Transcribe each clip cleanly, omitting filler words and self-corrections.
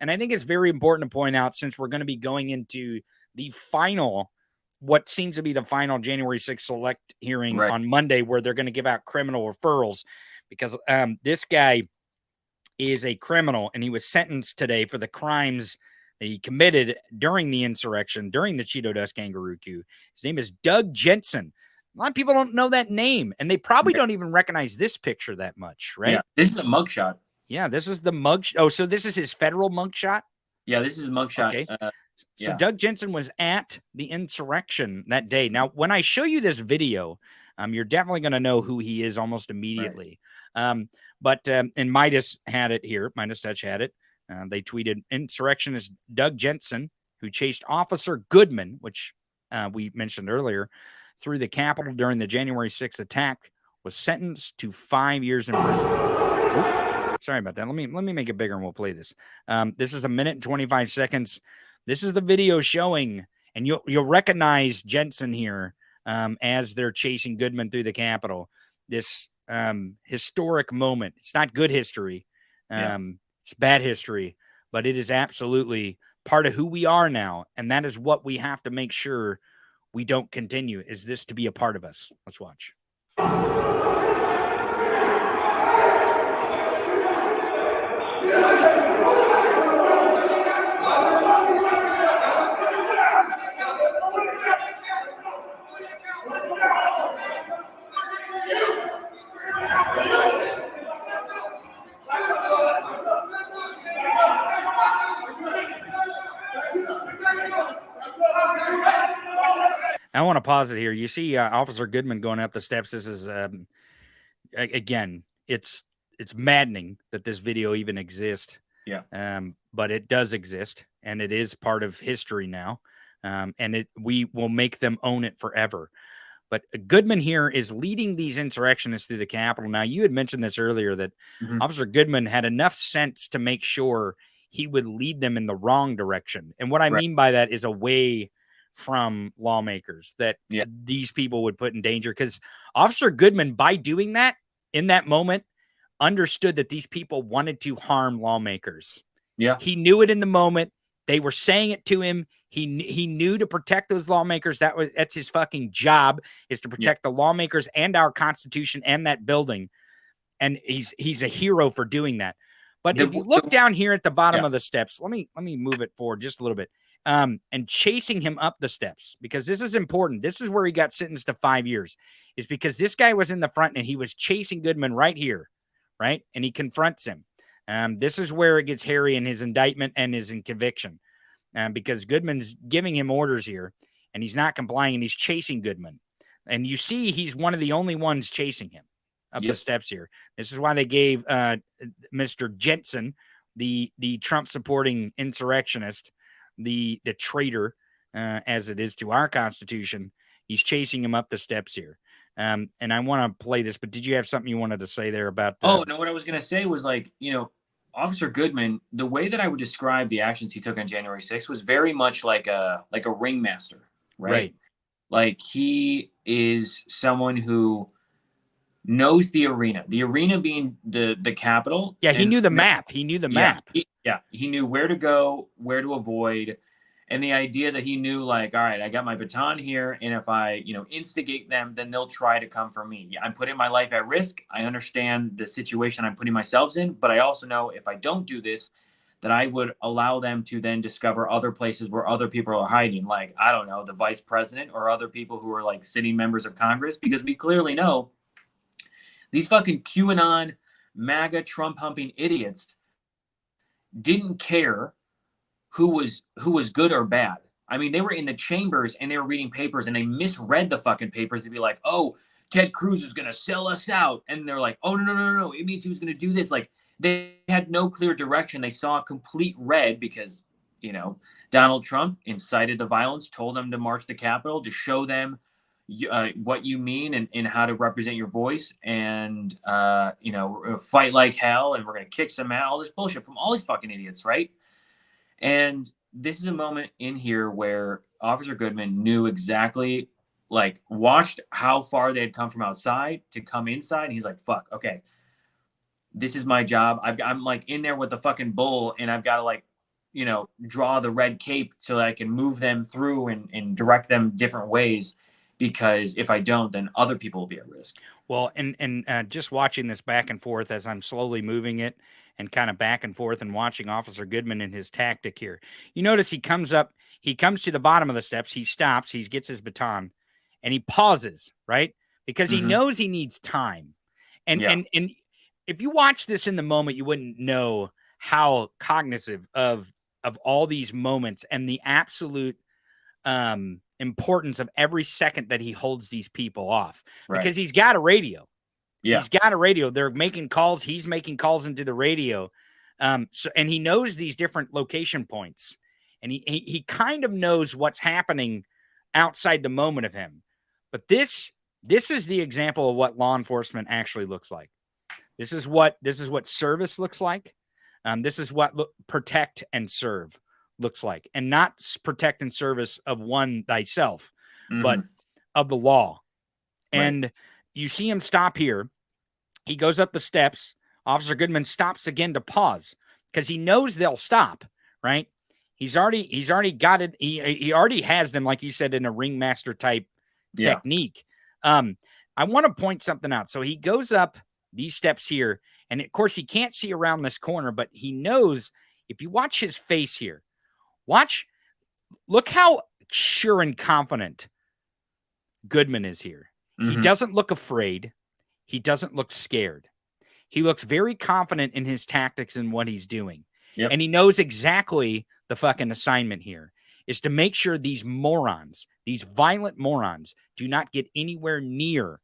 And I think it's very important to point out, since we're going to be going into the final, what seems to be the final January 6th select hearing on Monday, where they're going to give out criminal referrals, because this guy is a criminal, and he was sentenced today for the crimes that he committed during the insurrection, during the Cheeto Dust Kangaroo coup. His name is Doug Jensen. A lot of people don't know that name, and they probably don't even recognize this picture that much, right? Yeah, this is a mugshot. Yeah, this is the mugshot. Oh, so this is his federal mugshot? Yeah, this is mugshot. Okay. So Doug Jensen was at the insurrection that day. Now, when I show you this video, you're definitely going to know who he is almost immediately. Right. And Midas had it here. MeidasTouch had it. They tweeted, insurrectionist Doug Jensen, who chased Officer Goodman, which we mentioned earlier, through the Capitol during the January 6th attack, was sentenced to 5 years in prison. Sorry about that. Let me make it bigger and we'll play this. This is 1 minute and 25 seconds. This is the video showing, and you'll recognize Jensen here as they're chasing Goodman through the Capitol. This historic moment. It's not good history. It's bad history, but it is absolutely part of who we are now, and that is what we have to make sure we don't continue, is this to be a part of us. Let's watch. I want to pause it here. You see Officer Goodman going up the steps. This is, again, it's maddening that this video even exists. Yeah. But it does exist, and it is part of history now. And we will make them own it forever. But Goodman here is leading these insurrectionists through the Capitol. Now, you had mentioned this earlier, that Officer Goodman had enough sense to make sure he would lead them in the wrong direction. And what I mean by that is away from lawmakers that these people would put in danger, because Officer Goodman, by doing that in that moment, understood that these people wanted to harm lawmakers. Yeah. He knew it in the moment. They were saying it to him. He knew to protect those lawmakers. That's his fucking job, is to protect the lawmakers and our Constitution and that building. And he's a hero for doing that. But if you look down here at the bottom of the steps, let me move it forward just a little bit. And chasing him up the steps, because this is important. This is where he got sentenced to 5 years, is because this guy was in the front and he was chasing Goodman right here, right? And he confronts him. This is where it gets hairy in his indictment and his conviction, because Goodman's giving him orders here and he's not complying, and he's chasing Goodman. And you see he's one of the only ones chasing him up the steps here. This is why they gave Mr. Jensen, the Trump-supporting insurrectionist, the traitor, as it is to our Constitution. He's chasing him up the steps here. And I want to play this, but did you have something you wanted to say there about what I was going to say was, like, Officer Goodman, the way that I would describe the actions he took on January 6th was very much like a ringmaster, right? Like, he is someone who knows the arena being the Capitol. Yeah, he knew the map. He knew the map. He knew where to go, where to avoid. And the idea that he knew, like, all right, I got my baton here, and if I, instigate them, then they'll try to come for me. Yeah, I'm putting my life at risk. I understand the situation I'm putting myself in, but I also know if I don't do this, that I would allow them to then discover other places where other people are hiding, like, I don't know, the vice president or other people who are, like, sitting members of Congress, because we clearly know these fucking QAnon, MAGA, Trump-humping idiots didn't care who was good or bad. I mean, they were in the chambers and they were reading papers, and they misread the fucking papers to be like, oh, Ted Cruz is going to sell us out. And they're like, oh, no. It means he was going to do this. Like, they had no clear direction. They saw a complete red because, Donald Trump incited the violence, told them to march the Capitol to show them what you mean and how to represent your voice, and, fight like hell, and we're going to kick some out, all this bullshit from all these fucking idiots, right? And this is a moment in here where Officer Goodman knew exactly, like, watched how far they had come from outside to come inside. And he's like, fuck, okay, this is my job. I'm like in there with the fucking bull, and I've got to, like, draw the red cape so that I can move them through and direct them different ways. Because if I don't, then other people will be at risk. Well, and just watching this back and forth as I'm slowly moving it and kind of back and forth and watching Officer Goodman and his tactic here. You notice he comes to the bottom of the steps. He stops, he gets his baton, and he pauses, right? Because he knows he needs time. And if you watch this in the moment, you wouldn't know how cognizant of all these moments and the absolute importance of every second that he holds these people off, because he's got a radio. He's got a radio. They're making calls. He's making calls into the radio. And he knows these different location points, and he kind of knows what's happening outside the moment of him. But this is the example of what law enforcement actually looks like. This is what service looks like. This is what protect and serve looks like, and not protect and service of one thyself, but of the law. And you see him stop here. He goes up the steps. Officer Goodman stops again to pause because he knows they'll stop, right? He's already got it. He already has them, like you said, in a ringmaster type technique. I want to point something out. So he goes up these steps here, and of course he can't see around this corner, but he knows if you watch his face here, look how sure and confident Goodman is here. He doesn't look afraid. He doesn't look scared. He looks very confident in his tactics and what he's doing. And he knows exactly the fucking assignment here is to make sure these morons, these violent morons, do not get anywhere near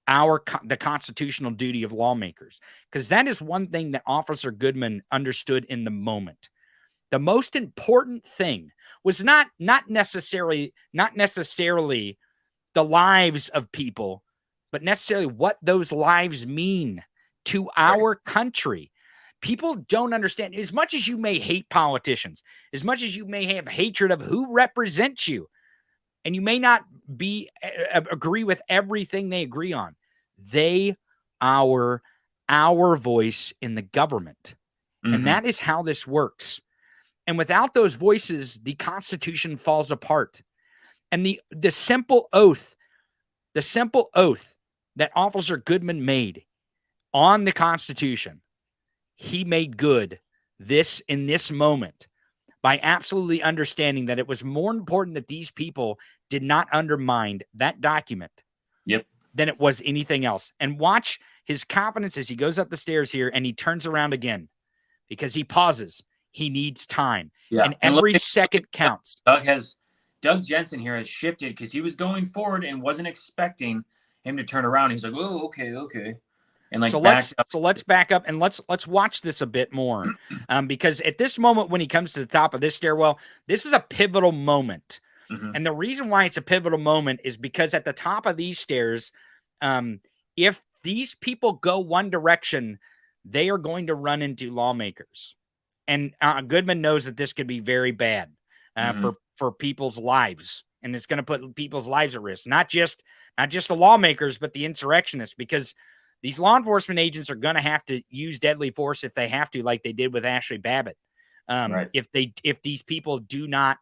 the constitutional duty of lawmakers. Because that is one thing that Officer Goodman understood in the moment. The most important thing was not necessarily the lives of people, but necessarily what those lives mean to our country. People don't understand. As much as you may hate politicians, as much as you may have hatred of who represents you, and you may not agree with everything they agree on, they are our voice in the government. And that is how this works. And without those voices, the Constitution falls apart. And the simple oath that Officer Goodman made on the Constitution, he made good in this moment by absolutely understanding that it was more important that these people did not undermine that document than it was anything else. And watch his confidence as he goes up the stairs here, and he turns around again because he pauses. He needs time. And every second counts. Doug Jensen here has shifted because he was going forward and wasn't expecting him to turn around. He's like, oh, okay. And like, let's back up and let's watch this a bit more. Because at this moment, when he comes to the top of this stairwell, this is a pivotal moment. And the reason why it's a pivotal moment is because at the top of these stairs, if these people go one direction, they are going to run into lawmakers. And Goodman knows that this could be very bad for people's lives, and it's going to put people's lives at risk. Not just the lawmakers, but the insurrectionists, because these law enforcement agents are going to have to use deadly force if they have to, like they did with Ashley Babbitt. If these people do not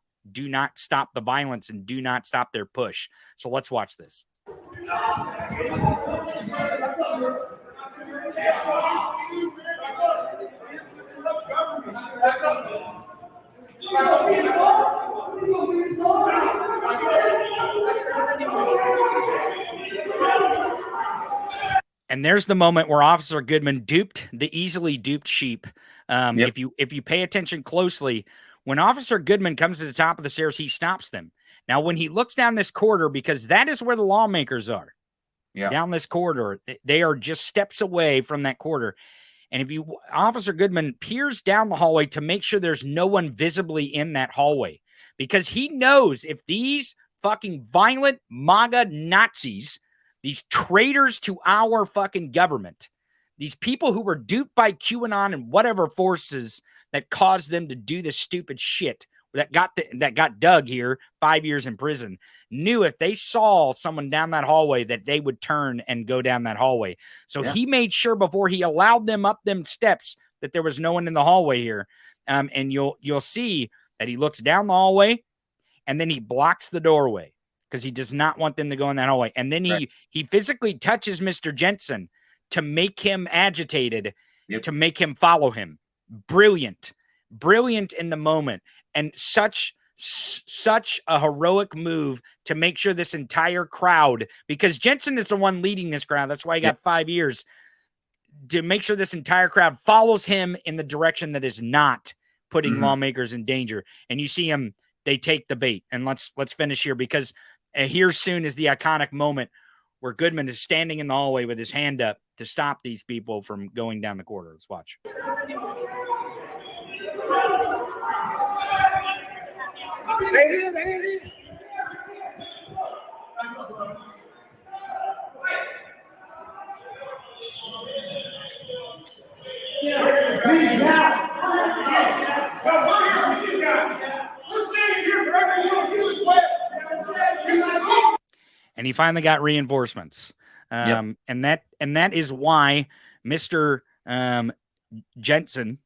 stop the violence and do not stop their push. So let's watch this. And there's the moment where Officer Goodman duped the easily duped sheep. If you pay attention closely, when Officer Goodman comes to the top of the stairs, he stops them. Now, when he looks down this corridor, because that is where the lawmakers are, down this corridor, they are just steps away from that corridor. And Officer Goodman peers down the hallway to make sure there's no one visibly in that hallway, because he knows if these fucking violent MAGA Nazis, these traitors to our fucking government, these people who were duped by QAnon and whatever forces that caused them to do this stupid shit that got Doug here 5 years in prison, knew if they saw someone down that hallway that they would turn and go down that hallway. So he made sure before he allowed them up them steps that there was no one in the hallway here. And you'll see that he looks down the hallway, and then he blocks the doorway because he does not want them to go in that hallway. And then he physically touches Mr. Jensen to make him agitated, to make him follow him. Brilliant in the moment, and such a heroic move to make sure this entire crowd, because Jensen is the one leading this crowd. That's why he got 5 years, to make sure this entire crowd follows him in the direction that is not putting lawmakers in danger. And you see him, they take the bait. And let's finish here, because here soon is the iconic moment where Goodman is standing in the hallway with his hand up to stop these people from going down the corridor. Let's watch. And he finally got reinforcements. And that is why Mr. Jensen,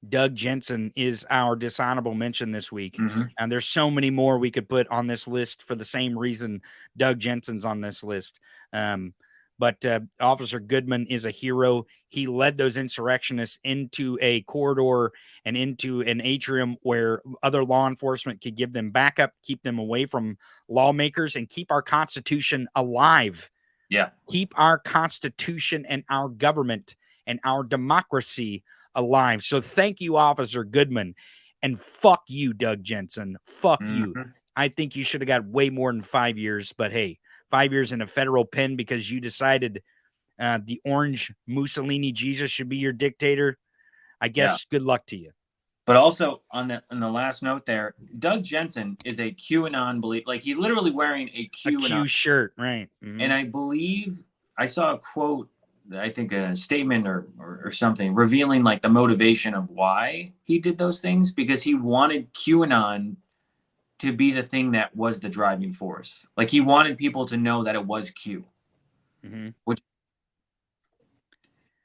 Doug Jensen, is our dishonorable mention this week. And there's so many more we could put on this list for the same reason Doug Jensen's on this list. But Officer Goodman is a hero. He led those insurrectionists into a corridor and into an atrium where other law enforcement could give them backup, keep them away from lawmakers, and keep our Constitution alive. Yeah. Keep our Constitution and our government and our democracy alive. So thank you, Officer Goodman. And fuck you, Doug Jensen. Fuck you. I think you should have got way more than 5 years, but hey, 5 years in a federal pen because you decided the orange Mussolini Jesus should be your dictator. I guess good luck to you. But also on the last note there, Doug Jensen is a QAnon believer. Like, he's literally wearing a Q shirt, right? And I believe I saw a quote, I think a statement or something, revealing like the motivation of why he did those things, because he wanted QAnon to be the thing that was the driving force. Like, he wanted people to know that it was Q. Which,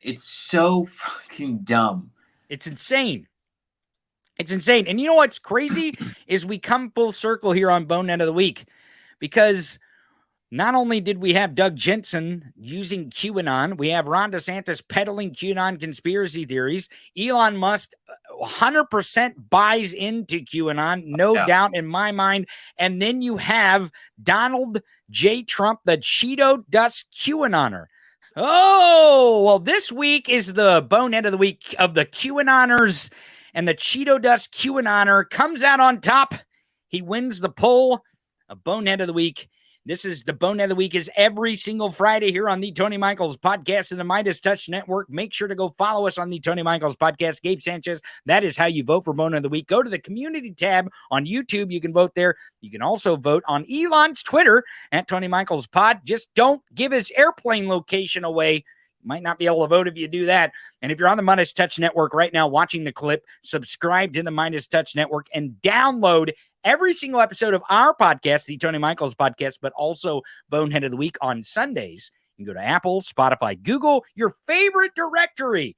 it's so fucking dumb. It's insane. It's insane. And you know what's crazy is we come full circle here on Bonehead of the Week, because not only did we have Doug Jensen using QAnon, we have Ron DeSantis peddling QAnon conspiracy theories. Elon Musk 100% buys into QAnon, no doubt in my mind. And then you have Donald J. Trump, the Cheeto Dust QAnoner. Oh, well, this week is the Bonehead of the Week of the QAnoners, and the Cheeto Dust QAnoner comes out on top. He wins the poll of Bonehead of the Week. This is the Bonehead of the Week, is every single Friday here on the Tony Michaels podcast and the MeidasTouch Network. Make sure to go follow us on the Tony Michaels podcast. Gabe Sanchez, that is how you vote for Bonehead of the Week. Go to the community tab on YouTube. You can vote there. You can also vote on Elon's Twitter at Tony Michaels Pod. Just don't give his airplane location away. You might not be able to vote if you do that. And if you're on the MeidasTouch Network right now watching the clip, subscribe to the MeidasTouch Network and download every single episode of our podcast, the Tony Michaels podcast, but also Bonehead of the Week on Sundays. You can go to Apple, Spotify, Google, your favorite directory.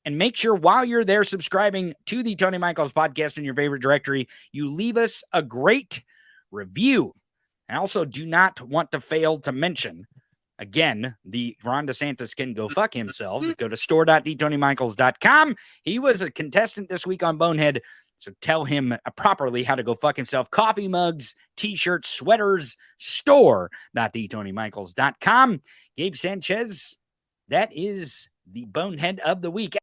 And make sure while you're there subscribing to the Tony Michaels podcast in your favorite directory, you leave us a great review. I also do not want to fail to mention, again, the Ron DeSantis can go fuck himself. Go to store.theTonyMichaels.com. He was a contestant this week on Bonehead, so tell him properly how to go fuck himself. Coffee mugs, t-shirts, sweaters, store.theTonyMichaels.com. Gabe Sanchez, that is the Bonehead of the Week.